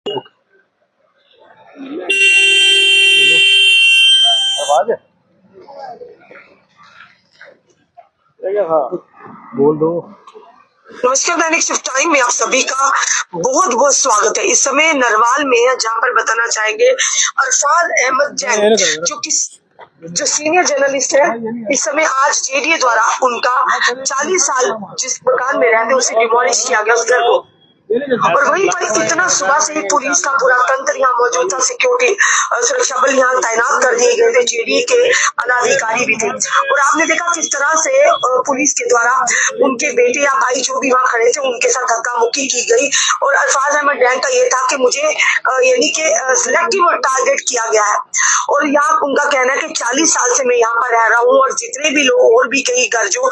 आवाज बोल दो। नमस्कार, दैनिक शिफ्ट टाइम में आप सभी का बहुत बहुत स्वागत है। इस समय नरवाल में है, जहां पर बताना चाहेंगे अरफाज अहमद जैन जो सीनियर जर्नलिस्ट है, इस समय आज जेडीए द्वारा उनका 40 साल जिस मकान में रहते उसे डिमोलिश किया गया, उस घर को। और वहीं पर इतना सुबह से ही पुलिस का पूरा तंत्र यहाँ मौजूद था, सिक्योरिटी सुरक्षा बल यहाँ तैनात कर दिए गए थे, जेडीए के पदाधिकारी भी थे। और आपने देखा किस तरह से पुलिस के द्वारा उनके बेटे या भाई जो भी वहाँ खड़े थे उनके साथ धक्का मुक्की की गई। और अरफाज अहमद जैन का ये था कि मुझे यानी कि सिलेक्टिव टारगेट किया गया है। और यहाँ उनका कहना है कि 40 साल से मैं यहाँ पर रह रहा हूँ और जितने भी लोग और भी कई घर जो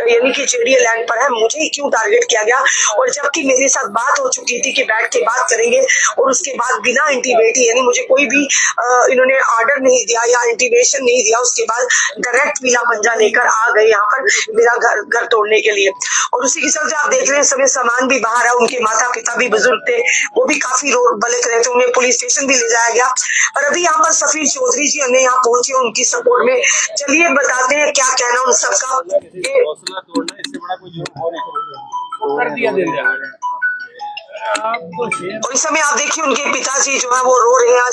यानी कि जेडीए लैंड पर है, मुझे ही क्यों टारगेट किया गया। और जबकि मेरे साथ बात हो चुकी थी कि बैठ के बात करेंगे, और उसके बाद बिना इंटीमेटी यानी मुझे कोई भी इन्होंने ऑर्डर नहीं दिया या इंटीमेशन नहीं दिया, उसके बाद डायरेक्ट पीला पंजा लेकर आ गए यहाँ पर मेरा घर तोड़ने के लिए। और उसी के चलते आप देख रहे हैं समय सामान भी बाहर है, उनके माता पिता भी बुजुर्ग थे, वो भी काफी रो बलक रहे थे, उन्हें पुलिस स्टेशन भी ले जाया गया। और अभी यहाँ पर सफीर चौधरी जी हमें यहाँ पहुंचे उनकी सपोर्ट में। चलिए बताते हैं क्या कहना उन सबका। और इस समय आप देखिए उनके पिताजी जो है वो रो रहे हैं।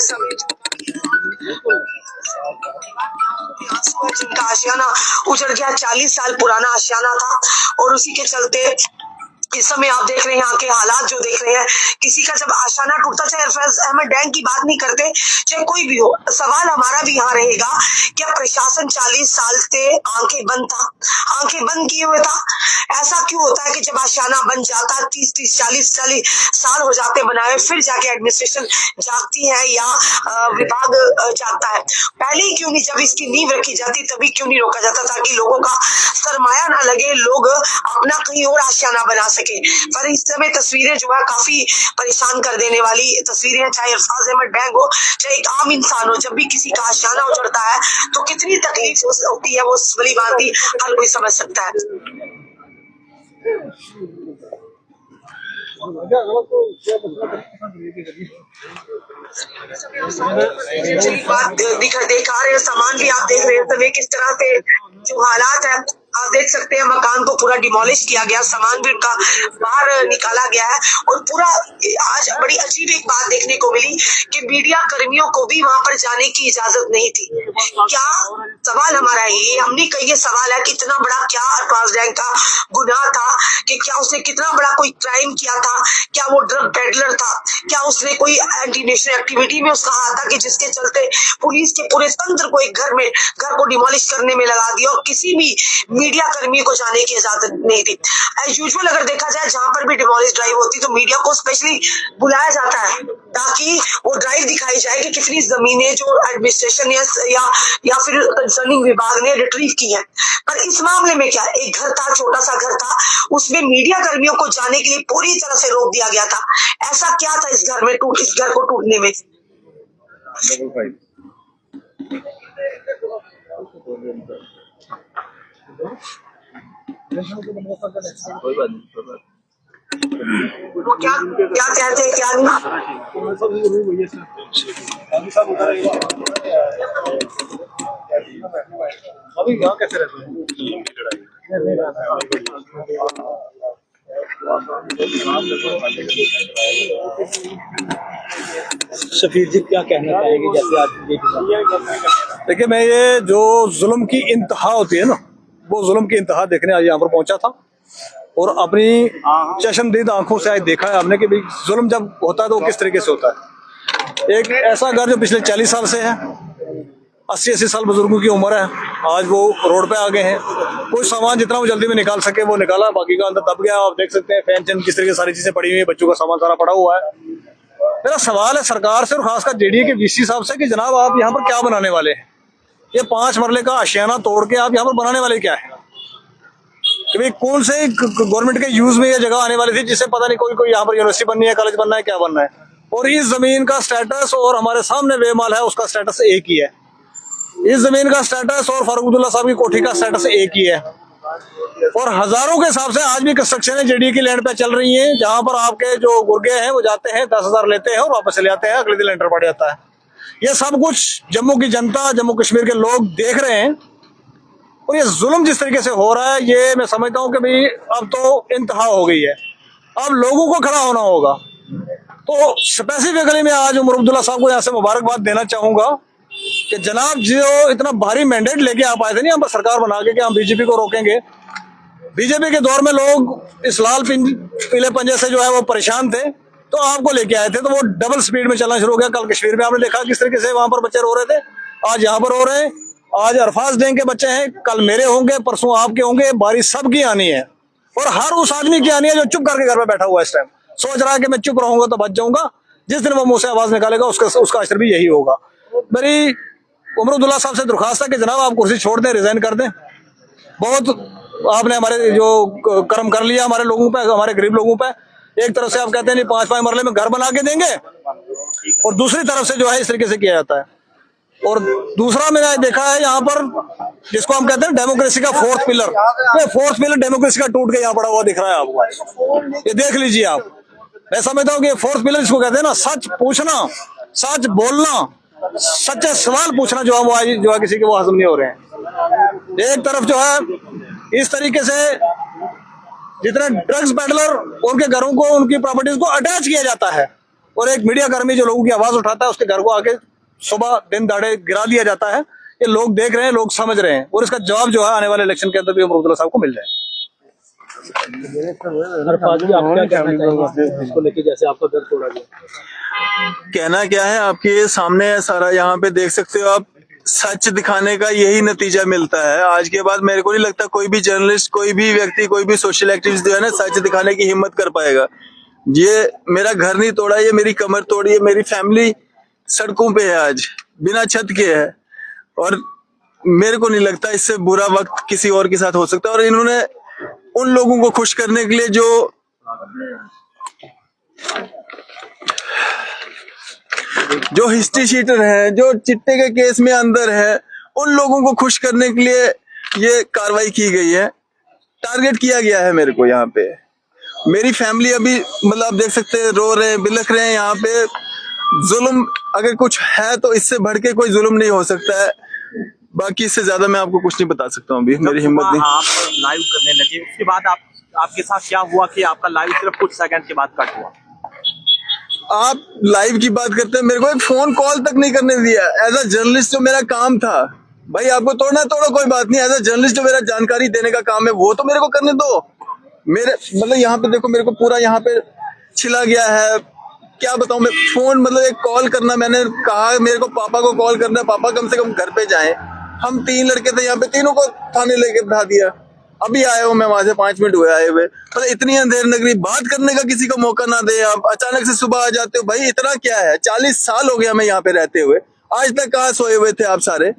जिनका आशियाना उजड़ गया, 40 साल पुराना आशियाना था, और उसी के चलते इस समय आप देख रहे हैं यहाँ के हालात जो देख रहे हैं। किसी का जब आशियाना टूटता, चाहे अरफाज अहमद जैन की बात नहीं करते, चाहे कोई भी हो, सवाल हमारा भी यहाँ रहेगा कि प्रशासन 40 साल से आंखें बंद था, आंखें बंद किए हुए था। ऐसा क्यों होता है कि जब आशियाना बन जाता, 30 40 साल हो जाते बनाए, फिर जाके एडमिनिस्ट्रेशन जागती है या विभाग जागता है। पहले ही क्यों नहीं, जब इसकी नींव रखी जाती तभी क्यों नहीं रोका जाता, ताकि लोगों का सरमाया ना लगे, लोग अपना कहीं और आशियाना बना सके। पर इस समय तस्वीरें जो है काफी परेशान कर देने वाली तस्वीरें हैं, चाहे अरफाज अहमद जैन हो, चाहे एक आम इंसान हो। जब भी किसी का आशियाना उजड़ता है तो कितनी तकलीफ होती है, वो भली भांति हर कोई समझ सकता है। दिखा रहे हैं सामान भी, आप देख रहे हैं किस तरह से जो हालात है। आप देख सकते हैं मकान को पूरा डिमोलिश किया गया, सामान भी उनका बाहर निकाला गया है। और पूरा आज बड़ी अजीब एक बात देखने को मिली कि मीडिया कर्मियों को भी वहां पर जाने की इजाजत नहीं थी। क्या सवाल हमारा ये, हमने कही सवाल है कि इतना बड़ा क्या अरफाज जैन का गुनाह था, कि क्या उसने कितना बड़ा कोई क्राइम किया था, क्या वो ड्रग पेडलर था, क्या उसने कोई एंटी नेशनल एक्टिविटी में उसका हाथ था कि जिसके चलते पुलिस के पूरे तंत्र को एक घर को डिमोलिश करने में लगा दिया, और किसी भी मीडिया कर्मी को जाने की इजाजत नहीं थी। एज यूजुअल अगर देखा जाए, जहां पर भी डिमोलिश ड्राइव होती तो मीडिया को स्पेशली बुलाया जाता है ताकि वो ड्राइव दिखाई जाए कि कितनी जमीनें जो एडमिनिस्ट्रेशन या फिर कंसर्निंग विभाग ने रिट्रीव की है। पर इस मामले में क्या, एक घर था, छोटा सा घर था, उसमें मीडिया कर्मियों को जाने के लिए पूरी तरह से रोक दिया गया था। ऐसा क्या था इस घर में इस घर को टूटने में? वो क्या कहते हैं, क्या नहीं? अभी यहाँ कैसे रहते हैं? शफीर जी क्या कहना चाहेंगे? जैसे आज देखिए, मैं ये जो जुल्म की इंतहा होती है ना, वो जुल्म की इंतहा देखने आज यहाँ पर पहुंचा था, और अपनी चश्मदीद आंखों से आज देखा है हमने कि भाई जुल्म जब होता है तो किस तरीके से होता है। एक ऐसा घर जो पिछले 40 साल से है, 80 साल बुजुर्गों की उम्र है, आज वो रोड पे आ गए हैं। कोई सामान जितना वो जल्दी में निकाल सके वो निकाला, बाकी का अंदर दब गया। आप देख सकते हैं फैन चैन किस तरीके सारी चीजें पड़ी हुई है, बच्चों का सामान सारा पड़ा हुआ है। मेरा सवाल है सरकार से और खासकर जेडीए के वीसी साहब से कि जनाब आप यहाँ पर क्या बनाने वाले हैं? ये 5 मरले का आशियाना तोड़ के आप यहाँ पर बनाने वाले क्या है? कि भाई कौन से गवर्नमेंट के यूज में ये जगह आने वाली थी जिससे पता नहीं कोई यहाँ पर यूनिवर्सिटी बननी है, कॉलेज बनना है, क्या बनना है। और इस जमीन का स्टेटस और हमारे सामने बेमाल है उसका स्टेटस एक ही है। इस जमीन का स्टेटस और फारूक अब्दुल्ला साहब की कोठी का स्टेटस एक ही है। और हजारों के हिसाब से आज भी कंस्ट्रक्शन जेडी की लैंड पे चल रही है, जहां पर आपके जो गुर्गे हैं वो जाते हैं 10,000 लेते हैं और वापस चले जाते हैं, अगले दिन लेंटर पड़ जाता है। ये सब कुछ जम्मू की जनता, जम्मू कश्मीर के लोग देख रहे हैं और ये जुल्म जिस तरीके से हो रहा है, ये मैं समझता हूं कि भाई अब तो इंतहा हो गई है, अब लोगों को खड़ा होना होगा। तो स्पेसिफिकली मैं आज उमर अब्दुल्ला साहब को यहाँ से मुबारकबाद देना चाहूंगा कि जनाब जो इतना भारी मैंडेट लेके आप आए थे नहीं, हम सरकार बना के कि हम बीजेपी को रोकेंगे। बीजेपी के दौर में लोग इस लाल पीले पंजे से जो है वो परेशान थे, तो आपको लेके आए थे, तो वो डबल स्पीड में चलना शुरू हो गया। कल कश्मीर में आपने देखा किस तरीके से वहां पर बच्चे रो रहे थे, आज यहाँ पर रो रहे हैं। आज अरफाज डैंग के बच्चे हैं, कल मेरे होंगे, परसों आपके होंगे, बारी सबकी आनी है। और हर उस आदमी की आनी है जो चुप करके घर में बैठा हुआ है इस टाइम, सोच रहा है कि मैं चुप रहूंगा तो बच जाऊंगा। जिस दिन वो मुंह से आवाज निकालेगा उसका असर भी यही होगा। मेरी उमर अब्दुल्ला साहब से दरखास्त है कि जनाब आप कुर्सी छोड़ दें, रिजाइन कर दें। बहुत आपने हमारे जो कर्म कर लिया हमारे लोगों पे, हमारे गरीब लोगों पे। एक तरफ से आप कहते हैं नहीं 5-5 मरले में घर बना के देंगे, और दूसरी तरफ से जो है इस तरीके से किया जाता है। और दूसरा मैंने देखा है यहाँ पर जिसको हम कहते हैं डेमोक्रेसी का फोर्थ पिलर, ये फोर्थ पिलर डेमोक्रेसी का टूट के यहाँ पड़ा हुआ दिख रहा है आपको, ये देख लीजिए आप। मैं समझता हूँ कि फोर्थ पिलर जिसको कहते हैं ना, सच पूछना, सच बोलना, सच्चे सवाल पूछना, जो है किसी के वो हजम नहीं हो रहे हैं। एक तरफ जो है इस तरीके से जितने ड्रग्स पेडलर उनके घरों को, उनकी प्रॉपर्टीज को अटैच किया जाता है, और एक मीडिया कर्मी जो लोगों की आवाज उठाता है उसके घर को आके सुबह दिन दाड़े गिरा दिया जाता है। ये लोग देख रहे हैं, लोग समझ रहे हैं, और इसका जवाब जो है आने वाले इलेक्शन के अंदर भी उमर अब्दुल्ला साहब को मिल जाए। अरफाज जी, आप क्या कहना चाहेंगे इसको लेके, जैसे आपका घर तोड़ा गया? कहना क्या है, आपके सामने है सारा, यहाँ पे देख सकते हो आप। सच दिखाने का यही नतीजा मिलता है। आज के बाद मेरे को नहीं लगता कोई भी जर्नलिस्ट, कोई भी व्यक्ति, कोई भी सोशल एक्टिविस्ट जो है ना, सच दिखाने की हिम्मत कर पाएगा। ये मेरा घर नहीं तोड़ा, ये मेरी कमर तोड़ी है। मेरी फैमिली सड़कों पे है, आज बिना छत के है, और मेरे को नहीं लगता इससे बुरा वक्त किसी और के साथ हो सकता है। और इन्होंने उन लोगों को खुश करने के लिए जो हिस्ट्री शीटर है, जो चिट्टे के केस में अंदर है, उन लोगों को खुश करने के लिए ये कार्रवाई की गई है। टारगेट किया गया है मेरे को यहाँ पे। मेरी फैमिली अभी मतलब आप देख सकते हैं, रो रहे हैं, बिलख रहे हैं। यहाँ पे जुल्म अगर कुछ है तो इससे बढ़ के कोई जुल्म नहीं हो सकता है। बाकी इससे ज्यादा मैं आपको कुछ नहीं बता सकता हूँ, अभी मेरी हिम्मत नहीं। आप लाइव करने लगे, उसके बाद आपके साथ क्या हुआ कि आपका लाइव सिर्फ कुछ सेकंड के बाद कट हुआ? आप लाइव की बात करते हैं, मेरे को एक फोन कॉल तक नहीं करने दिया। एज अ जर्नलिस्ट जो मेरा काम था, भाई आपको तोड़ना तोड़ो, कोई बात नहीं। एज अ जर्नलिस्ट जो मेरा जानकारी देने का काम है वो तो मेरे को करने दो। मेरे मतलब यहाँ पे देखो, मेरे को पूरा यहाँ पे छिला गया है, क्या बताऊं मैं। फोन मतलब एक कॉल करना, मैंने कहा मेरे को पापा को कॉल करना है, पापा कम से कम घर पे जाएं। हम 3 लड़के थे यहाँ पे, तीनों को थाने लेके बिठा दिया। अभी आया हूँ मैं वहां से, 5 मिनट हुए आए हुए। मतलब इतनी अंधेर नगरी, बात करने का किसी को मौका ना दे। आप अचानक से सुबह आ जाते हो, भाई इतना क्या है। 40 साल हो गया मैं यहाँ पे रहते हुए, आज तक कहाँ सोए हुए थे आप सारे।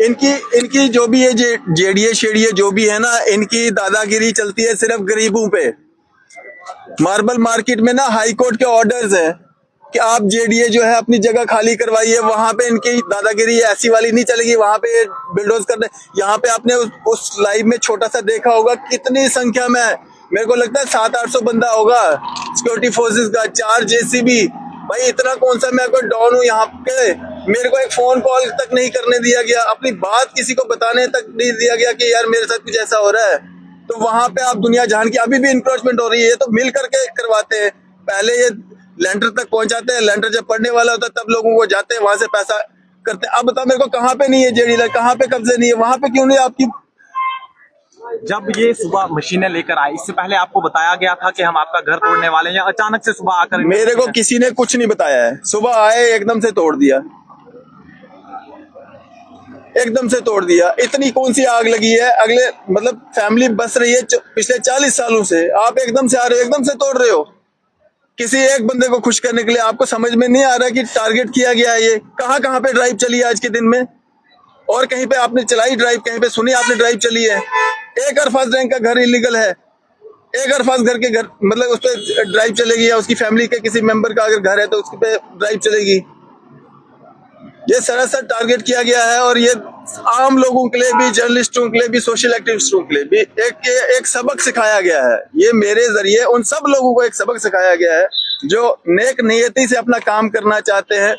इनकी जो भी है जेडीए शेडीए जो भी है ना, इनकी दादागिरी चलती है सिर्फ गरीबों पे। मार्बल मार्केट में ना हाई कोर्ट के ऑर्डर्स हैं कि आप जेडीए जो है अपनी जगह खाली करवाइए। वहां पे इनकी दादागिरी ऐसी वाली नहीं चलेगी, वहां पे बिल्डोज करने। यहाँ पे आपने उस लाइव में छोटा सा देखा होगा कितनी संख्या में, मेरे को लगता है 700-800 बंदा होगा सिक्योरिटी फोर्सेस का, 4 जेसीबी। भाई इतना कौन सा मैं कोई डॉन हूँ यहाँ पे। मेरे को एक फोन कॉल तक नहीं करने दिया गया, अपनी बात किसी को बताने तक नहीं दिया गया कि यार मेरे साथ कुछ ऐसा हो रहा है। तो वहां पे आप दुनिया जान की अभी भी इंक्रोचमेंट हो रही है, तो मिल करके करवाते हैं। पहले ये लेंटर तक पहुंचाते हैं, लेंटर जब पढ़ने वाला होता है तब लोगों को जाते हैं, वहां से पैसा करते हैं। अब बताओ मेरे को कहाँ पे नहीं है जेडी, कहाँ पे कब्जे नहीं है, वहां पे क्यों नहीं आपकी। जब ये सुबह मशीनें लेकर आए, इससे पहले आपको बताया गया था कि हम आपका घर तोड़ने वाले हैं, या अचानक से सुबह आकर? मेरे को किसी ने कुछ नहीं बताया है। सुबह आए एकदम से तोड़ दिया, एकदम से तोड़ दिया। इतनी कौन सी आग लगी है, अगले मतलब फैमिली बस रही है पिछले 40 सालों से, आप एकदम से आ रहे हो, एकदम से तोड़ रहे हो। किसी एक बंदे को खुश करने के लिए आपको समझ में नहीं आ रहा कि टारगेट किया गया है। ये कहाँ कहाँ पे ड्राइव चली है आज के दिन में, और कहीं पे आपने चलाई ड्राइव, कहीं पे सुनी आपने ड्राइव चली है। एक अरफाज रैंक का घर इलीगल है, एक अरफाज घर के घर मतलब उस पर ड्राइव चलेगी, या उसकी फैमिली के किसी मेंबर का अगर घर है तो उस पे ड्राइव चलेगी। ये सरासर टारगेट किया गया है और ये आम लोगों के लिए भी, जर्नलिस्टों के लिए भी, सोशल एक्टिविस्टों के लिए भी एक सबक सिखाया गया है। ये मेरे जरिए उन सब लोगों को एक सबक सिखाया गया है जो नेक नियति से अपना काम करना चाहते हैं।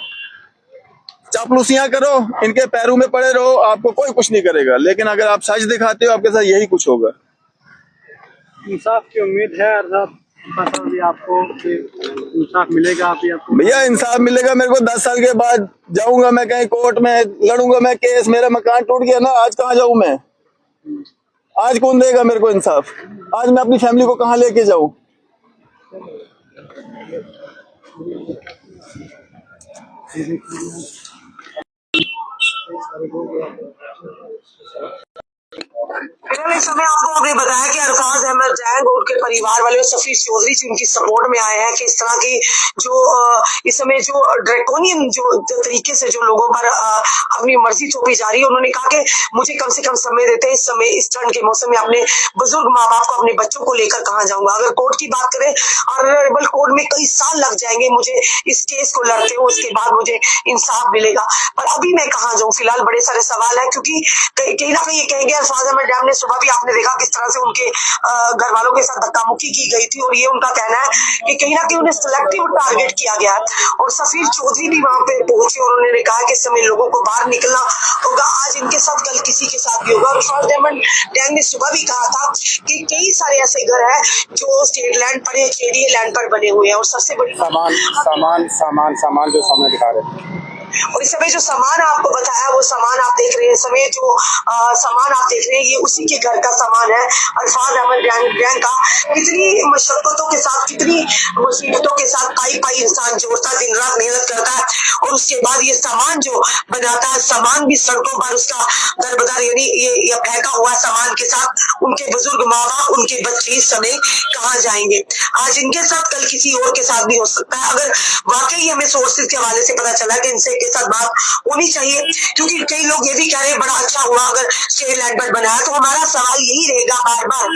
चापलूसियां करो, इनके पैरों में पड़े रहो, आपको कोई कुछ नहीं करेगा, लेकिन अगर आप सच दिखाते हो आपके साथ यही कुछ होगा। इंसाफ की उम्मीद है भी आपको कि इंसाफ मिलेगा? आपको भैया इंसाफ मिलेगा। मेरे को 10 साल के बाद जाऊंगा मैं कहीं कोर्ट में, लड़ूंगा मैं केस, मेरा मकान टूट गया ना, आज कहाँ जाऊं मैं? आज कौन देगा मेरे को इंसाफ? आज मैं अपनी फैमिली को कहाँ लेके जाऊं? इस समय आपको अभी बताया कि अरफाज अहमद जैंग और उनके परिवार वाले सफीर चौधरी जी उनकी सपोर्ट में आए हैं कि इस तरह की जो इस समय जो ड्रैकोनियन जो तरीके से जो लोगों पर अपनी मर्जी थोपी जा रही है, उन्होंने कहा कि मुझे कम से कम समय देते हैं। इस समय इस ठंड के मौसम में अपने बुजुर्ग माँ बाप को, अपने बच्चों को लेकर कहाँ जाऊंगा? अगर कोर्ट की बात करें, ऑनरेबल कोर्ट में कई साल लग जाएंगे मुझे इस केस को लड़ते हुए, उसके बाद मुझे इंसाफ मिलेगा। पर अभी मैं कहाँ जाऊँ? फिलहाल बड़े सारे सवाल है, क्योंकि कहीं ना कहीं ये कहेंगे अरफाज अहमद जैंग ने, सुबह भी आपने देखा किस तरह से उनके घर वालों के साथ धक्का मुक्की की गई थी, और ये उनका कहना है कि कहीं ना कहीं उन्हें सिलेक्टिव टारगेट किया गया है। और सफीर चौधरी भी वहां पे पहुंचे और उन्होंने कहा कि इस समय लोगों को बाहर निकलना होगा, आज इनके साथ कल किसी के साथ भी होगा। और अरफाज अहमद जैंग ने सुबह भी कहा था कि कई सारे ऐसे घर है जो स्टेट लैंड पर या केडीए लैंड पर बने हुए हैं, और सबसे बड़ी सामान जो सामने दिखा रहे हैं, और इस समय जो सामान आपको बताया वो सामान आप देख रहे हैं, समय जो सामान आप देख रहे हैं ये उसी के घर का सामान है। अरफाज अहमद जैंग का कितनी मशक्कतों के साथ, कितनी मुसीबतों के साथ पाई इंसान जोड़ता, दिन रात मेहनत करता है, और उसके बाद ये सामान जो बनाता है, सामान भी सड़कों पर उसका दरबदर, यानी ये फेंका हुआ सामान के साथ उनके बुजुर्ग माँ बाप, उनके बच्चे इस समय कहाँ जाएंगे? आज इनके साथ कल किसी और के साथ भी हो सकता है। अगर वाकई हमें सोर्सेज के हवाले से पता चला कि इनसे के साथ बात होनी चाहिए, क्योंकि कई लोग ये भी कह रहे हैं बड़ा अच्छा हुआ अगर स्टेट लैंड पर बनाया। तो हमारा सवाल यही रहेगा बार बार,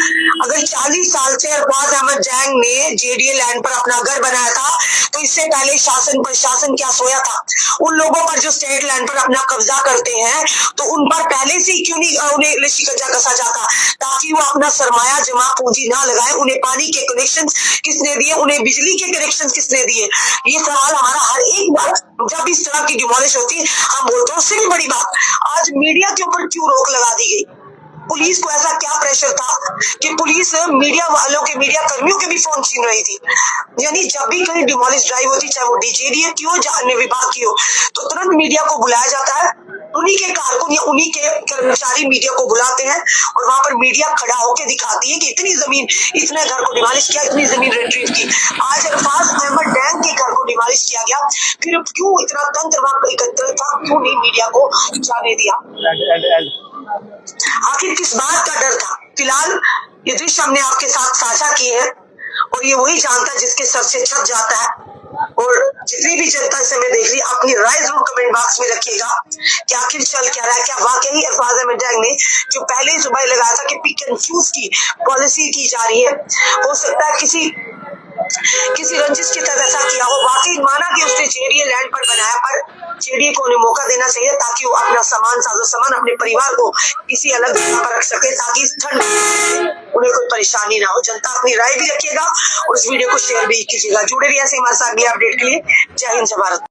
अगर 40 साल से अरफाज अहमद जैंग ने जेडीए लैंड पर अपना घर बनाया था, तो इससे पहले शासन प्रशासन क्या सोया था? उन लोगों पर जो स्टेट लैंड पर अपना कब्जा करते हैं, तो उन पर पहले से क्यों नहीं उन्हें शिकंजा कसा जाता, ताकि वो अपना सरमाया जमा पूंजी ना लगाए? उन्हें पानी के कनेक्शन किसने दिए? उन्हें बिजली के कनेक्शन किसने दिए? ये सवाल हमारा हर एक बार जब इस तरह की डिमोलिश होती है हम बोलते हैं। उससे भी बड़ी बात, आज मीडिया के ऊपर क्यों रोक लगा दी गई? पुलिस को ऐसा क्या प्रेशर था कि पुलिस मीडिया वालों के, मीडिया कर्मियों के भी फोन छीन रही थी? यानी जब भी कहीं डिमोलिश ड्राइव होती, चाहे वो डीजेडीए की हो, अन्य विभाग की हो, तो तुरंत मीडिया को बुलाया जाता है, उन्हीं के कारकुन या उन्हीं के कर्मचारी मीडिया को बुलाते हैं, और वहां पर मीडिया खड़ा होकर दिखाती है कि इतनी जमीन, इतने घर को डिमोलिश किया, इतनी जमीन रिट्रीव की। आज अरफाज अहमद जैंग के घर को डिमोलिश किया गया, फिर क्यों इतना तंत्र वहां एकत्र था? क्यों नहीं मीडिया को जाने दिया? आखिर किस बात का डर था? फिलहाल ये दृश्य हमने आपके साथ साझा किए हैं, और ये वही जानता है जिसके सर से छत जाता है। और जितनी भी जनता इस समय देख रही है, अपनी राय जरूर कमेंट बॉक्स में रखिएगा कि आखिर चल क्या रहा है। क्या वाकई अरफाज अहमद जैंग ने जो पहले ही सुबह लगाया था कि पिक एंड चूज की पॉलिसी की जा रही है, हो सकता है किसी रंजिश की तरह ऐसा किया हो? वाकई माना कि उसने जेडीए लैंड पर बनाया, पर जेडीए को उन्हें मौका देना चाहिए ताकि वो अपना सामान, साजो सामान, अपने परिवार को किसी अलग जगह पर रख सके, ताकि इस ठंड उन्हें कोई परेशानी ना हो। जनता अपनी राय भी रखिएगा और इस वीडियो को शेयर भी कीजिएगा। जुड़े रहिए ऐसे हमारे साथ अगले अपडेट के लिए। जय हिंद, जय भारत।